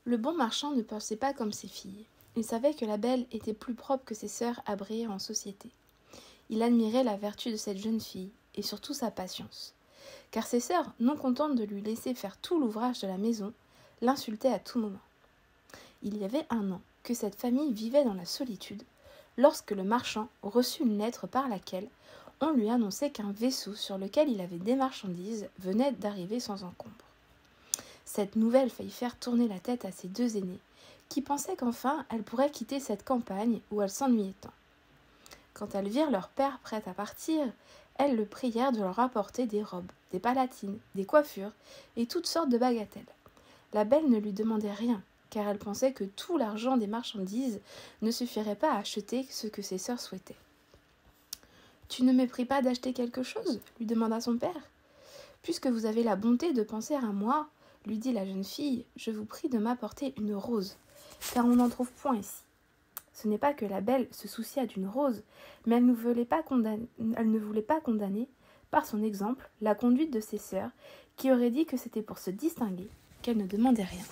Le bon marchand ne pensait pas comme ses filles. Il savait que la belle était plus propre que ses sœurs à briller en société. Il admirait la vertu de cette jeune fille, et surtout sa patience. Car ses sœurs, non contentes de lui laisser faire tout l'ouvrage de la maison, l'insultaient à tout moment. Il y avait 1 an que cette famille vivait dans la solitude, lorsque le marchand reçut une lettre par laquelle on lui annonçait qu'un vaisseau sur lequel il avait des marchandises venait d'arriver sans encombre. Cette nouvelle faillit faire tourner la tête à ses 2 aînées, qui pensaient qu'enfin elles pourraient quitter cette campagne où elles s'ennuyaient tant. Quand elles virent leur père prêt à partir, elles le prièrent de leur apporter des robes, des palatines, des coiffures et toutes sortes de bagatelles. La belle ne lui demandait rien, car elle pensait que tout l'argent des marchandises ne suffirait pas à acheter ce que ses sœurs souhaitaient. « Tu ne me pries pas d'acheter quelque chose ?» lui demanda son père. « Puisque vous avez la bonté de penser à moi, lui dit la jeune fille, je vous prie de m'apporter une rose, car on n'en trouve point ici. » Ce n'est pas que la belle se souciât d'une rose, mais elle ne voulait pas condamner, par son exemple, la conduite de ses sœurs, qui auraient dit que c'était pour se distinguer qu'elle ne demandait rien.